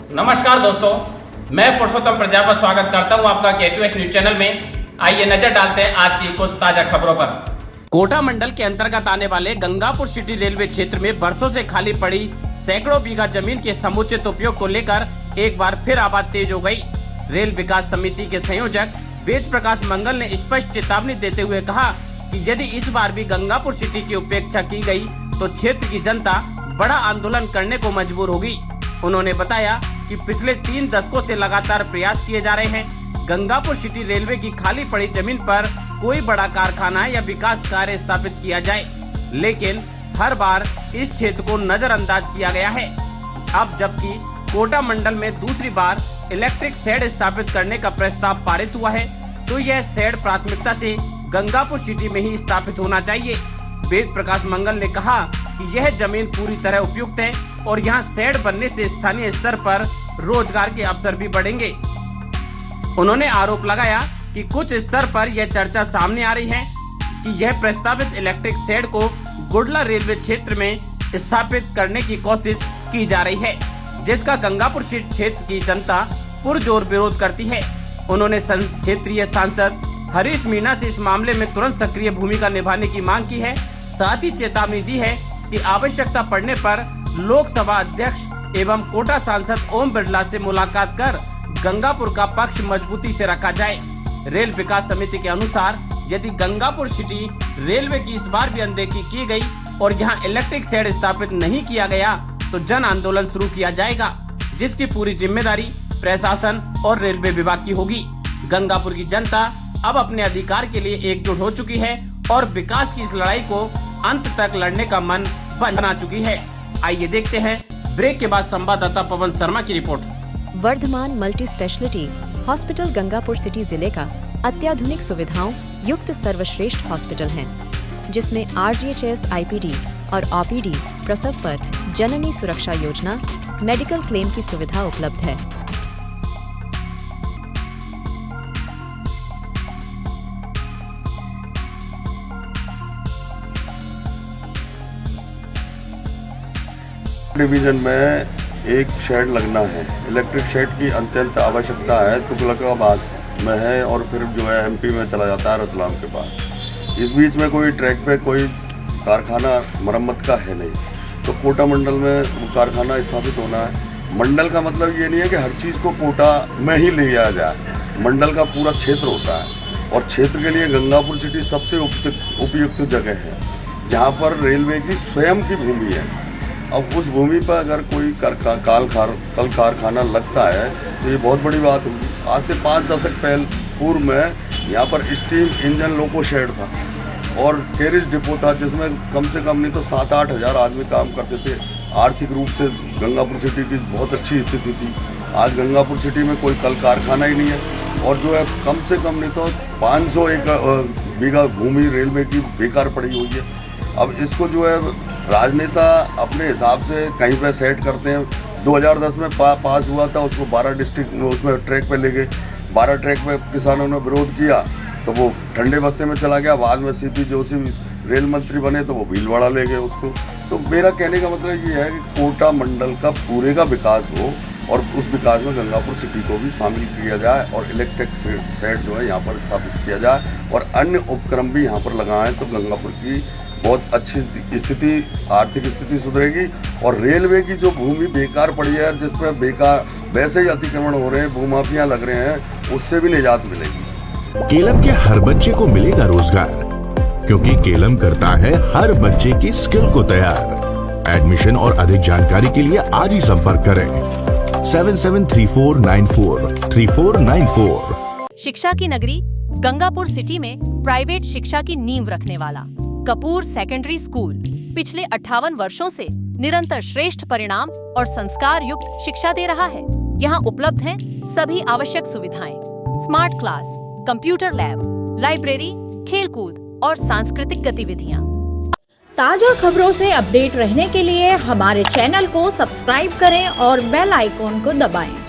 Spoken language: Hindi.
नमस्कार दोस्तों, मैं पुरुषोत्तम प्रजापति स्वागत करता हूं आपका K2S न्यूज चैनल में। आइए नजर डालते हैं आज की कुछ ताजा खबरों पर। कोटा मंडल के अंतर्गत आने वाले गंगापुर सिटी रेलवे क्षेत्र में बरसों से खाली पड़ी सैकड़ों बीघा जमीन के समुचित उपयोग को लेकर एक बार फिर आवाज तेज हो गई। रेल विकास समिति के संयोजक वेद प्रकाश मंगल ने स्पष्ट चेतावनी देते हुए कहा कि यदि इस बार भी गंगापुर सिटी की उपेक्षा की गई तो क्षेत्र की जनता बड़ा आंदोलन करने को मजबूर होगी। उन्होंने बताया कि पिछले 3 दशकों से लगातार प्रयास किए जा रहे हैं गंगापुर सिटी रेलवे की खाली पड़ी जमीन पर कोई बड़ा कारखाना या विकास कार्य स्थापित किया जाए, लेकिन हर बार इस क्षेत्र को नजरअंदाज किया गया है। अब जबकि कोटा मंडल में दूसरी बार इलेक्ट्रिक शेड स्थापित करने का प्रस्ताव पारित हुआ है, तो यह शेड प्राथमिकता से गंगापुर सिटी में ही स्थापित होना चाहिए। वेद प्रकाश मंगल ने कहा कि यह जमीन पूरी तरह उपयुक्त है और यहां शेड बनने से स्थानीय स्तर पर रोजगार के अवसर भी बढ़ेंगे। उन्होंने आरोप लगाया कि कुछ स्तर पर यह चर्चा सामने आ रही है कि यह प्रस्तावित इलेक्ट्रिक शेड को गुडला रेलवे क्षेत्र में स्थापित करने की कोशिश की जा रही है, जिसका गंगापुर क्षेत्र की जनता पुरजोर विरोध करती है। उन्होंने क्षेत्रीय सांसद हरीश मीणा से इस मामले में तुरंत सक्रिय भूमिका निभाने की मांग की है। साथ ही चेतावनी दी है कि आवश्यकता पड़ने पर लोकसभा अध्यक्ष एवं कोटा सांसद ओम बिरला से मुलाकात कर गंगापुर का पक्ष मजबूती से रखा जाए। रेल विकास समिति के अनुसार यदि गंगापुर सिटी रेलवे की इस बार भी अनदेखी की गई और यहां इलेक्ट्रिक शेड स्थापित नहीं किया गया तो जन आंदोलन शुरू किया जाएगा, जिसकी पूरी जिम्मेदारी प्रशासन और रेलवे विभाग की होगी। गंगापुर की जनता अब अपने अधिकार के लिए एकजुट हो चुकी है और विकास की इस लड़ाई को अंत तक लड़ने का मन बना चुकी है। आइए देखते हैं ब्रेक के बाद संवाददाता पवन शर्मा की रिपोर्ट। Vardhman multi speciality hospital Gangapur city जिले का अत्याधुनिक सुविधाओं युक्त सर्वश्रेष्ठ हॉस्पिटल है, जिसमें RGHS IPD और OPD प्रसव पर जननी सुरक्षा योजना मेडिकल क्लेम की सुविधा उपलब्ध है। डिवीजन में एक शेड लगना है, इलेक्ट्रिक शेड की अत्यंत आवश्यकता है। तुगलकाबाद में है और फिर जो है MP में चला जाता है रतलाम के पास। इस बीच में कोई ट्रैक पे कोई कारखाना मरम्मत का है नहीं, तो कोटा मंडल में वो कारखाना स्थापित होना है। मंडल का मतलब ये नहीं है कि हर चीज़ को कोटा में ही ले जाया जाए, मंडल का पूरा क्षेत्र होता है और क्षेत्र के लिए गंगापुर सिटी सबसे उपयुक्त जगह है, जहाँ पर रेलवे की स्वयं की भूमि है। अब उस भूमि पर अगर कोई कल कारखाना लगता है तो ये बहुत बड़ी बात होगी। आज से 5 दशक पूर्व में यहाँ पर स्टीम इंजन लोको शेड था और कैरिज डिपो था, जिसमें कम से कम नहीं तो 7-8 हज़ार आदमी काम करते थे। आर्थिक रूप से गंगापुर सिटी की बहुत अच्छी स्थिति थी। आज गंगापुर सिटी में कोई कल कारखाना ही नहीं है और जो है कम से कम नहीं तो 500 बीघा भूमि रेलवे की बेकार पड़ी हुई है। अब इसको जो है राजनेता अपने हिसाब से कहीं पर सेट करते हैं। 2010 में पास हुआ था, उसको 12 डिस्ट्रिक्ट उसमें ट्रैक पे ले गए। 12 ट्रैक पे किसानों ने विरोध किया तो वो ठंडे बस्ते में चला गया। बाद में CP जोशी रेल मंत्री बने तो वो भीलवाड़ा ले गए उसको। तो मेरा कहने का मतलब ये है कि कोटा मंडल का पूरे का विकास हो और उस विकास में गंगापुर सिटी को भी शामिल किया जाए और इलेक्ट्रिक शेड जो है यहाँ पर स्थापित किया जाए और अन्य उपक्रम भी यहाँ पर लगाएं, तो गंगापुर की बहुत अच्छी स्थिति, आर्थिक स्थिति सुधरेगी और रेलवे की जो भूमि बेकार पड़ी है, जिसमें बेकार वैसे ही अतिक्रमण हो रहे हैं, भूमाफिया लग रहे हैं, उससे भी निजात मिलेगी। केलम के हर बच्चे को मिलेगा रोजगार, क्योंकि केलम करता है हर बच्चे की स्किल को तैयार। एडमिशन और अधिक जानकारी के लिए आज ही संपर्क करें 7734943494। शिक्षा की नगरी गंगापुर सिटी में प्राइवेट शिक्षा की नींव रखने वाला कपूर सेकेंडरी स्कूल पिछले 58 वर्षों से निरंतर श्रेष्ठ परिणाम और संस्कार युक्त शिक्षा दे रहा है। यहाँ उपलब्ध हैं सभी आवश्यक सुविधाएं, smart class, computer lab, library, खेलकूद और सांस्कृतिक गतिविधियाँ। ताजा खबरों से अपडेट रहने के लिए हमारे चैनल को सब्सक्राइब करें और बेल आइकॉन को दबाएं।